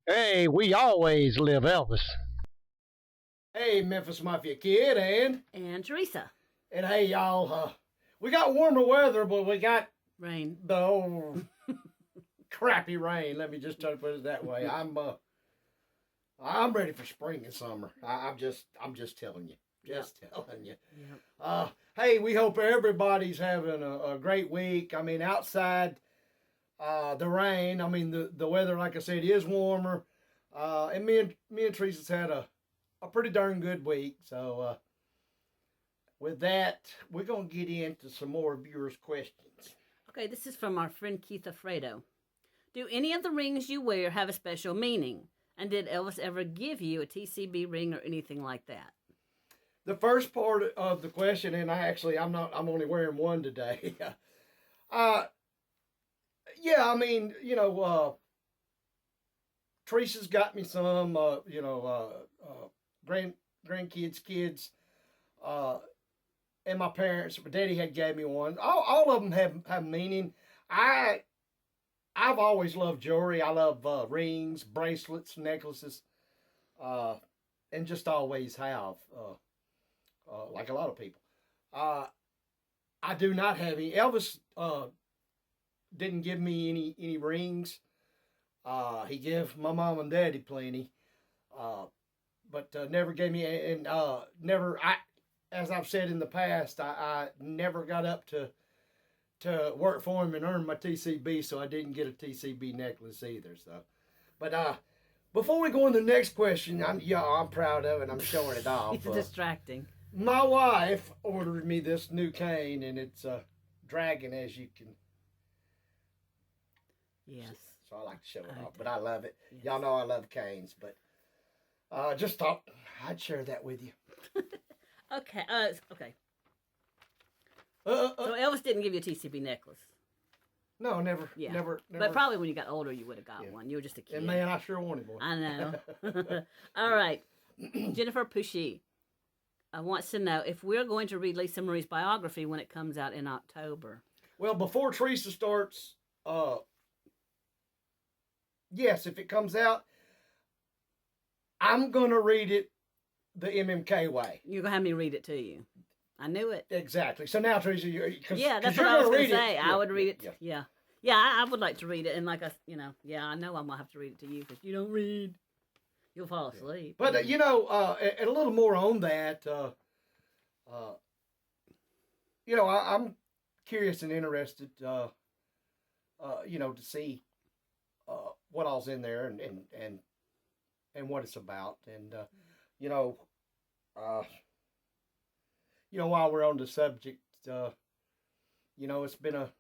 Hey, we always live Elvis. Hey, Memphis Mafia kid, And Teresa. and hey, y'all. We got warmer weather, but we got Rain. the old crappy rain. Let me just try to put it that way. I'm ready for spring and summer. I'm just telling you, telling you. Yep. Hey, we hope everybody's having a great week. I mean, outside the rain. I mean, the weather, like I said, is warmer. And me and Teresa's had a pretty darn good week. So with that, we're gonna get into some more viewers' questions. Okay, this is from our friend Keith Alfredo. Do any of the rings you wear have a special meaning? And did Elvis ever give you a TCB ring or anything like that? The first part of the question, and I'm only wearing one today. uh, yeah, I mean, Teresa's got me some, grandkids, kids, uh, and my parents. My daddy had gave me one. All of them have meaning. I I've always loved jewelry. I love rings, bracelets, necklaces, uh, and just always have, like a lot of people. Uh, I do not have any. Elvis didn't give me any rings. He gave my mom and daddy plenty, uh, but never gave me and never. As I've said in the past, I never got up to work for him and earn my TCB, so I didn't get a TCB necklace either. So, but before we go on to the next question, I'm proud of it. I'm showing it off. It's distracting. My wife ordered me this new cane, and it's a dragon, as you can. Yes. So I like to show it I off, do. but I love it. Yes. Y'all know I love canes, but just thought I'd share that with you. Okay. Okay. Uh, uh, So Elvis didn't give you a TCB necklace. no, never, Yeah. never. But probably when you got older, you would have got Yeah. one. You were just a kid. And man, I sure wanted one. I know. All right. Jennifer Pushy wants to know if we're going to read Lisa Marie's biography when it comes out in October. Well, before Teresa starts, yes, if it comes out, I'm gonna read it the MMK way. You're going to have me read it to you. I knew it. Exactly. So now, Teresa, Yeah, that's you're what I was gonna going to read say. it. I would read it. Yeah. Yeah. Yeah, I would like to read it. And like I know I'm going to have to read it to you because you don't read. You'll fall asleep. But and a little more on that. I'm curious and interested. To see what all's in there and what it's about, and you know, uh, while we're on the subject, it's been a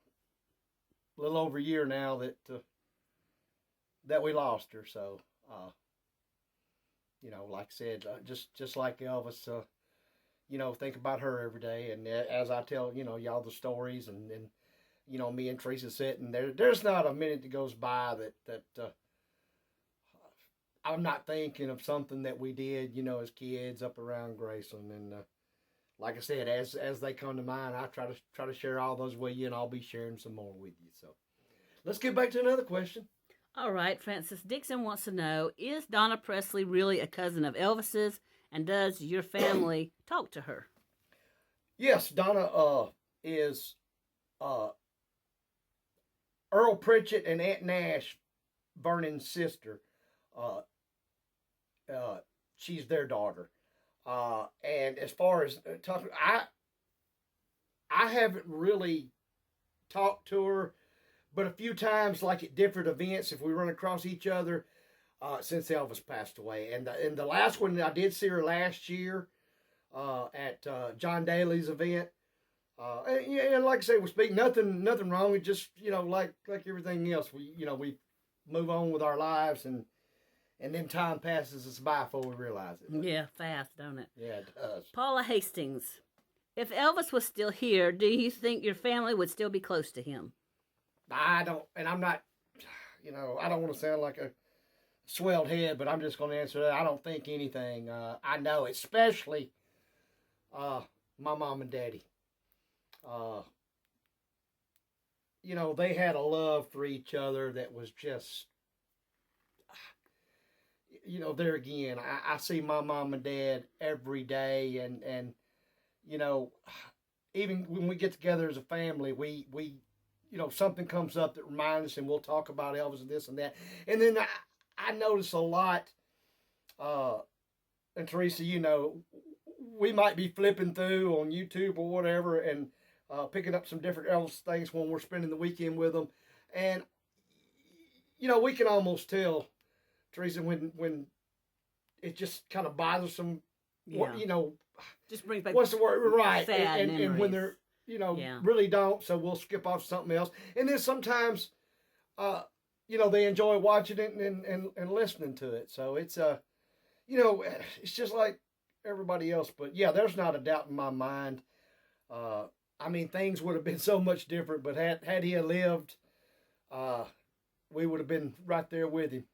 little over a year now that we lost her. So, like I said, just like Elvis, think about her every day. And as I tell, y'all the stories, and me and Teresa sitting there, there's not a minute that goes by that I'm not thinking of something that we did, as kids up around Graceland. And like I said, as they come to mind, I try to share all those with you, and I'll be sharing some more with you. So let's get back to another question. All right. Francis Dixon wants to know, is Donna Presley really a cousin of Elvis's? And does your family talk to her? Yes, Donna is uh, Earl Pritchett and Aunt Nash Vernon's sister. Uh, she's their daughter. And as far as talking, I haven't really talked to her, but a few times, like at different events, if we run across each other, since Elvis passed away. And the last one, I did see her last year at John Daly's event. And like I say, we speak nothing wrong. We just like everything else, we move on with our lives, and then time passes us by before we realize it. Yeah, fast, don't it? Yeah, it does. Paula Hastings, if Elvis was still here, do you think your family would still be close to him? I don't, and I'm not, I don't want to sound like a swelled head, but I'm just going to answer that. I don't think anything. I know, especially my mom and daddy. They had a love for each other that was just, there again, I see my mom and dad every day, and even when we get together as a family, we something comes up that reminds us, and we'll talk about Elvis and this and that. And then I notice a lot, and Teresa, we might be flipping through on YouTube or whatever, and picking up some different Elvis things when we're spending the weekend with them, and we can almost tell, Teresa, when it just kind of bothers them. Yeah. Just brings back what's the word? Right. sad And when memories. they're, really don't, so we'll skip off something else. And then sometimes, they enjoy watching it and listening to it. So it's, it's just like everybody else. But yeah, there's not a doubt in my mind. Things would have been so much different, but had he lived, we would have been right there with him.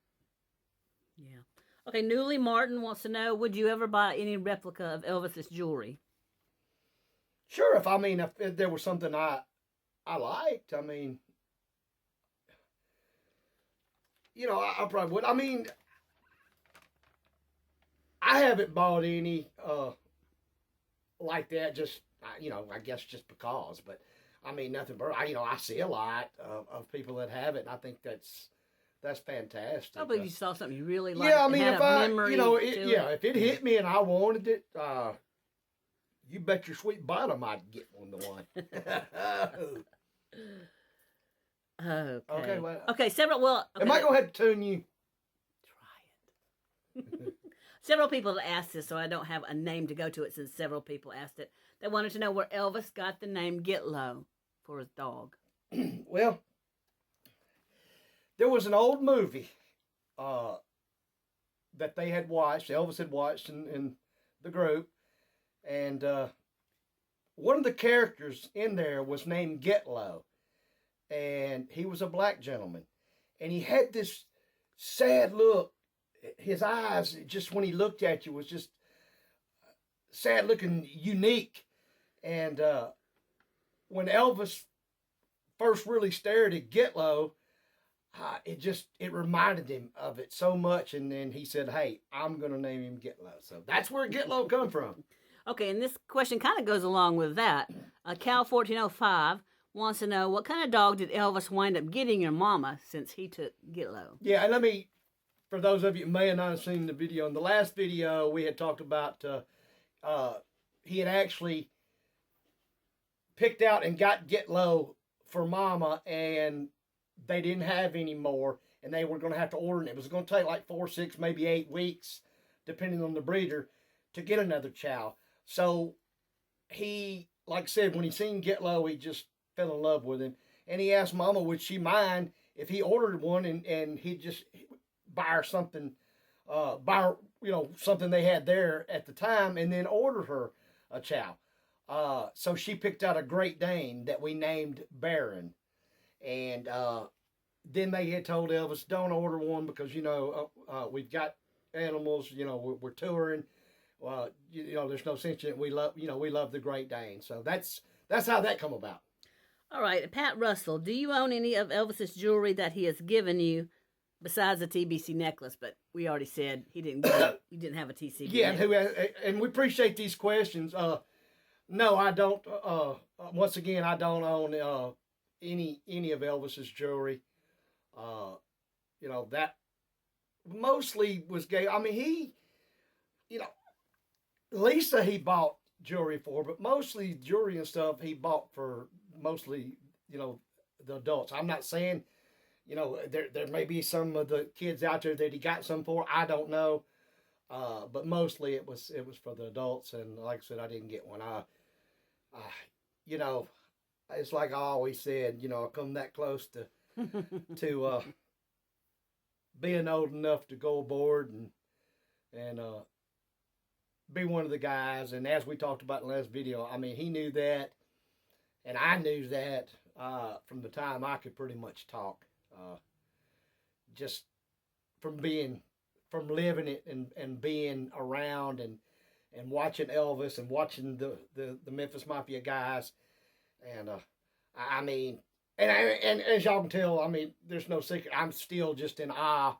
Yeah. Okay, Newly Martin wants to know, would you ever buy any replica of Elvis's jewelry? Sure, if there was something I liked, I probably would. I haven't bought any like that, just, I guess just because, but nothing but, I see a lot of people that have it, and I think that's fantastic. I believe you saw something you really liked. Yeah, if it hit me and I wanted it, you bet your sweet bottom I'd get one to one. Okay. Well, okay, several. Well, okay, am I gonna have to tune you? Try it. Several people have asked this, so I don't have a name to go to it since several people asked it. They wanted to know where Elvis got the name Getlow for his dog. Well, there was an old movie that they had watched, Elvis had watched in the group, and one of the characters in there was named Getlow, and he was a black gentleman, and he had this sad look. His eyes, just when he looked at you, was just sad looking, unique. And when Elvis first really stared at Getlow, it reminded him of it so much. And then he said, hey, I'm going to name him Getlow. So that's where Getlow come from. Okay, and this question kind of goes along with that. Cal1405 wants to know, what kind of dog did Elvis wind up getting your mama since he took Getlow? Yeah, and for those of you who may have not seen the video, in the last video we had talked about he had actually picked out and got Getlow for mama, and they didn't have any more, and they were going to have to order, and it was going to take like 4, 6, maybe 8 weeks, depending on the breeder, to get another chow. So he, like I said, when he seen Getlow, he just fell in love with him, and he asked mama would she mind if he ordered one, and he'd just buy her something, something they had there at the time, and then order her a chow. So she picked out a Great Dane that we named Baron. And then they had told Elvis, don't order one because, we've got animals, we're touring. There's no sense in it. We love the Great Dane. So that's how that come about. All right. Pat Russell, do you own any of Elvis's jewelry that he has given you besides the TBC necklace? But we already said you didn't have a TCB. Yeah, and we appreciate these questions. No, I don't. Once again, I don't own any of Elvis's jewelry. That mostly was gay. Lisa he bought jewelry for, but mostly jewelry and stuff he bought for mostly, the adults. I'm not saying, there may be some of the kids out there that he got some for. I don't know. But mostly it was for the adults. And like I said, I didn't get one. It's like I always said, I come that close to being old enough to go aboard and be one of the guys. And as we talked about in the last video, he knew that, and I knew that from the time I could pretty much talk, just from living it and being around and watching Elvis and watching the Memphis Mafia guys. And and as y'all can tell, there's no secret, I'm still just in awe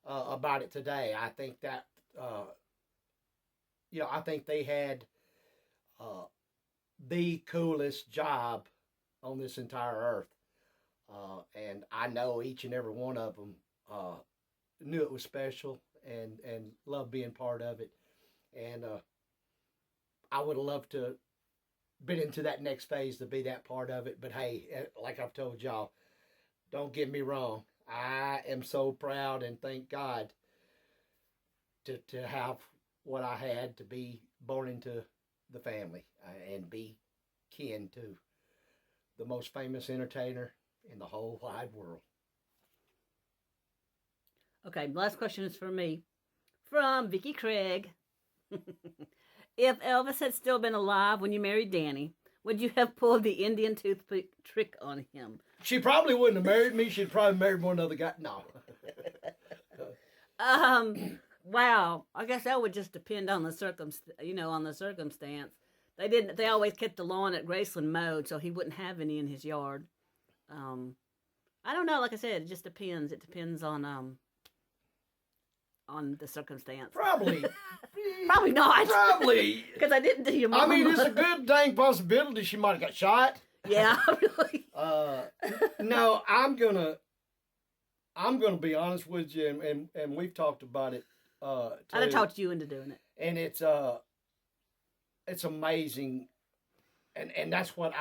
about it today. I think that, I think they had the coolest job on this entire earth. And I know each and every one of them knew it was special and loved being part of it. And I would have loved to been into that next phase to be that part of it. But hey, like I've told y'all, don't get me wrong. I am so proud and thank God to have what I had, to be born into the family and be kin to the most famous entertainer in the whole wide world. Okay, last question is for me. From Vicky Craig. If Elvis had still been alive when you married Danny, would you have pulled the Indian toothpick trick on him? She probably wouldn't have married me. She'd probably married one other guy. No. Wow. I guess that would just depend on the circumstance. They always kept the lawn at Graceland mowed, so he wouldn't have any in his yard. I don't know. Like I said, it just depends. It depends on the circumstance. Probably. Probably not. Probably. Because I didn't do your mama. I mean, it's a good dang possibility she might have got shot. Yeah, really. No, I'm gonna be honest with you, and we've talked about it. I'd have talked you into doing it. And it's amazing, and that's what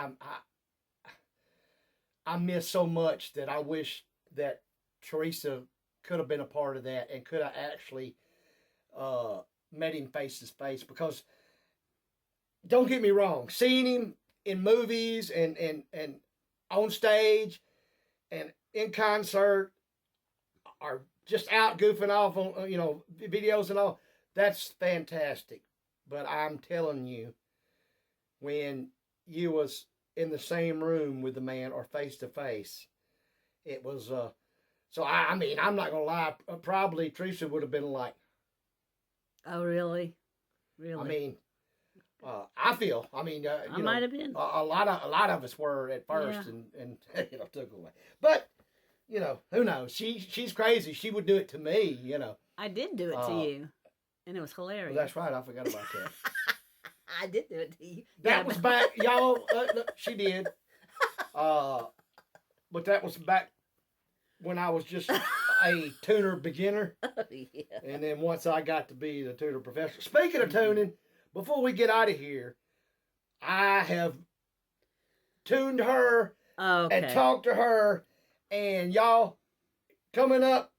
I miss so much, that I wish that Teresa could have been a part of that and could have actually met him face to face. Because don't get me wrong, seeing him in movies and on stage and in concert, or just out goofing off on videos and all, that's fantastic. But I'm telling you, when you was in the same room with the man or face to face, it was so I mean, I'm not gonna lie, probably Teresa would have been like, oh really? I mean, I might have been. A lot of us were at first, yeah. and took away. But who knows? She's crazy. She would do it to me. I did do it to you, and it was hilarious. Well, that's right. I forgot about that. I did do it to you. That was back, y'all. She did. But that was back when I was just a tuner beginner. Oh, yeah. And then once I got to be the tuner professional. Speaking of tuning, before we get out of here, I have tuned her and talked to her. And y'all, coming up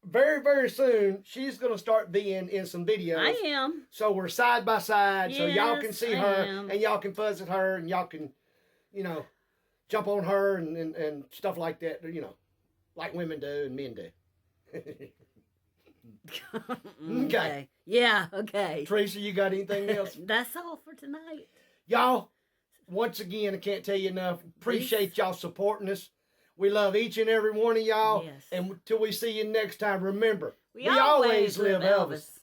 very, very soon, she's going to start being in some videos. I am. So we're side by side, yes, so y'all can see her, and y'all can fuzz at her, and y'all can, jump on her and stuff like that, like women do and men do. Okay. Yeah, okay. Teresa, you got anything else? That's all for tonight. Y'all, once again, I can't tell you enough. Appreciate y'all supporting us. We love each and every one of y'all. Yes. And until we see you next time, remember, we always live Elvis.